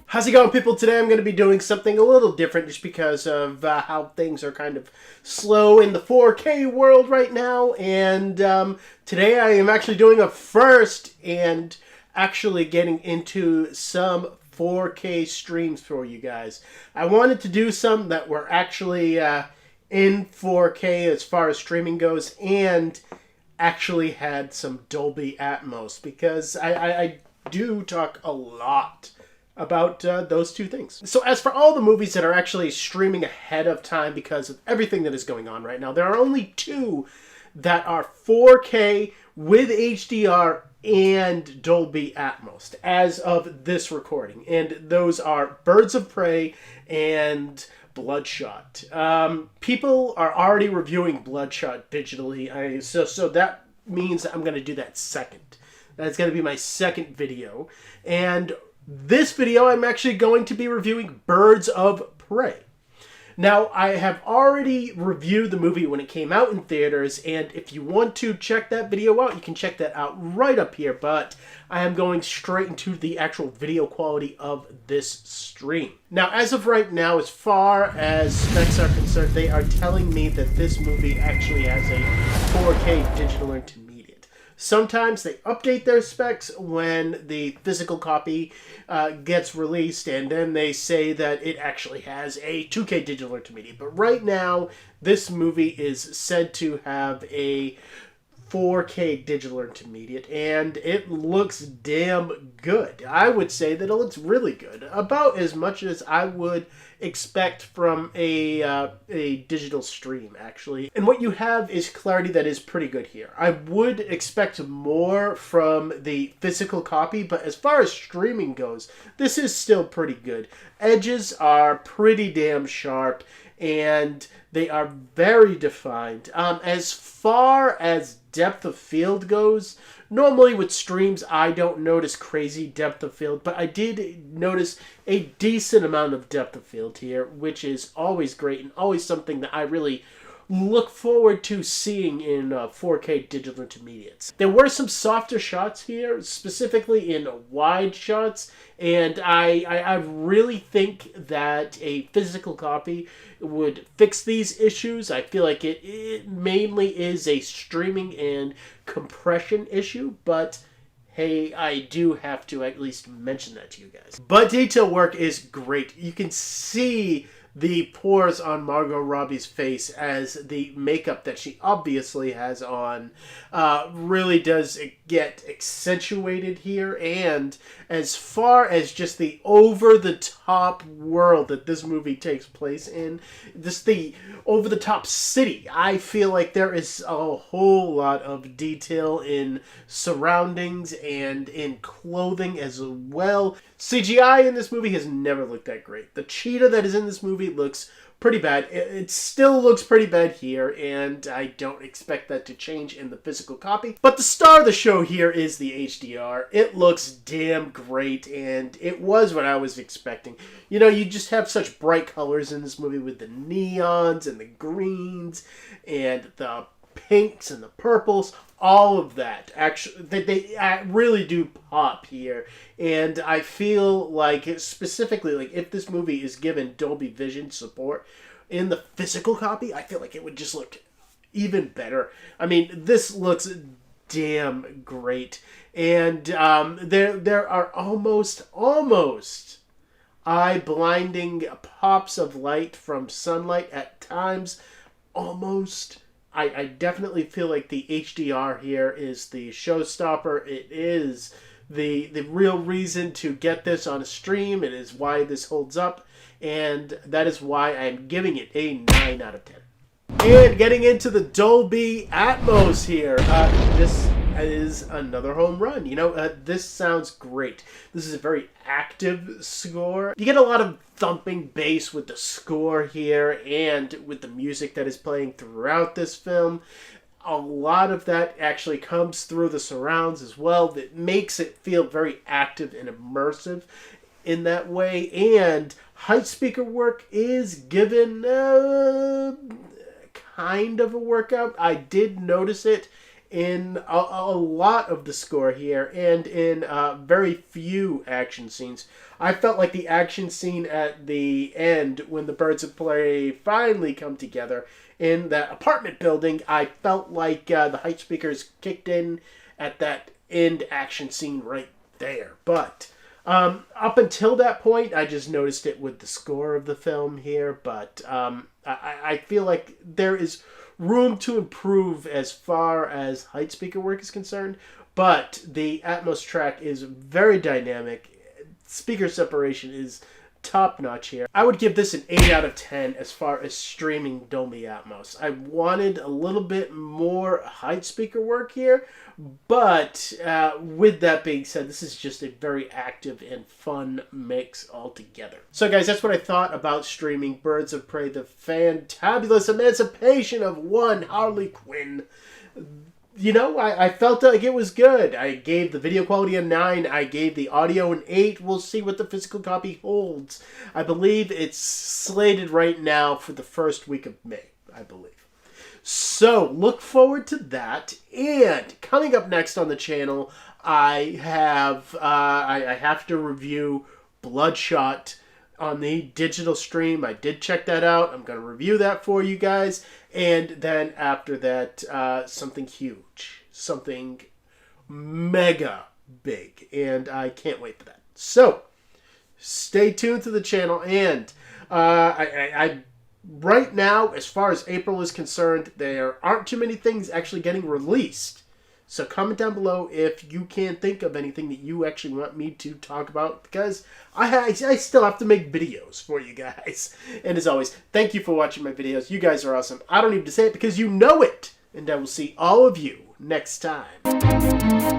How's it going, people? Today I'm going to be doing something a little different just because of how things are kind of slow in the 4K world right now. And today I am actually doing a first and actually getting into some 4K streams for you guys. I wanted to do some that were actually in 4K as far as streaming goes and actually had some Dolby Atmos because I do talk a lot about those two things. So as for all the movies that are actually streaming ahead of time because of everything that is going on right now, there are only two that are 4K with HDR and Dolby Atmos as of this recording. And those are Birds of Prey and Bloodshot. People are already reviewing Bloodshot digitally, so that means that I'm going to do that second. That's going to be my second video. And this video, I'm actually going to be reviewing Birds of Prey. Now, I have already reviewed the movie when it came out in theaters, and if you want to check that video out, you can check that out right up here, but I am going straight into the actual video quality of this stream. Now, as of right now, as far as specs are concerned, they are telling me that this movie actually has a 4K digital intermediate. Sometimes they update their specs when the physical copy gets released, and then they say that it actually has a 2K digital intermediate. But right now, this movie is said to have a 4K digital intermediate, and it looks damn good. I would say that it looks really good, about as much as I would expect from a digital stream, actually. And what you have is clarity that is pretty good here. I would expect more from the physical copy, but as far as streaming goes, this is still pretty good. Edges are pretty damn sharp, and they are very defined. As far as depth of field goes, normally with streams I don't notice crazy depth of field, but I did notice a decent amount of depth of field here, which is always great and always something that I really look forward to seeing in 4K digital intermediates. There were some softer shots here, specifically in wide shots, and I really think that a physical copy would fix these issues. I feel like it mainly is a streaming and compression issue, but hey, I do have to at least mention that to you guys. But detail work is great. You can see the pores on Margot Robbie's face as the makeup that she obviously has on really does get accentuated here. And as far as just the over-the-top world that this movie takes place in, just the over-the-top city, I feel like there is a whole lot of detail in surroundings and in clothing as well. CGI in this movie has never looked that great. The cheetah that is in this movie looks pretty bad. It still looks pretty bad here, and I don't expect that to change in the physical copy. But the star of the show here is the HDR. It looks damn great, and it was what I was expecting. You know, you just have such bright colors in this movie with the neons and the greens and the pinks and the purples. All of that, actually, they really do pop here. And I feel like, specifically, like if this movie is given Dolby Vision support in the physical copy, I feel like it would just look even better. I mean, this looks damn great. And there are almost eye-blinding pops of light from sunlight at times. Almost. I definitely feel like the HDR here is the showstopper. It is the real reason to get this on a stream. It is why this holds up, and that is why I'm giving it a 9 out of 10. And getting into the Dolby Atmos here, this is another home run. You know, this sounds great. This is a very active score. You get a lot of thumping bass with the score here and with the music that is playing throughout this film. A lot of that actually comes through the surrounds as well. That makes it feel very active and immersive in that way. And height speaker work is given kind of a workout. I did notice it in a lot of the score here and in very few action scenes. I felt like the action scene at the end when the Birds of Prey finally come together in that apartment building, I felt like the height speakers kicked in at that end action scene right there. But up until that point, I just noticed it with the score of the film here. But I feel like there is room to improve as far as height speaker work is concerned. But the Atmos track is very dynamic. Speaker separation is top notch here. I would give this an 8 out of 10 as far as streaming Dolby Atmos. I wanted a little bit more height speaker work here, but with that being said, this is just a very active and fun mix altogether. So guys, that's what I thought about streaming Birds of Prey, the fantabulous emancipation of one Harley Quinn. You know, I felt like it was good. I gave the video quality a 9. I gave the audio an 8. We'll see what the physical copy holds. I believe it's slated right now for the first week of May, I believe. So, look forward to that. And coming up next on the channel, I have to review Bloodshot on the digital stream. I did check that out. I'm going to review that for you guys. And then after that, something huge. Something mega big. And I can't wait for that. So, stay tuned to the channel. And right now, as far as April is concerned, there aren't too many things actually getting released. So comment down below if you can think of anything that you actually want me to talk about, because I still have to make videos for you guys. And as always, thank you for watching my videos. You guys are awesome. I don't need to say it because you know it. And I will see all of you next time.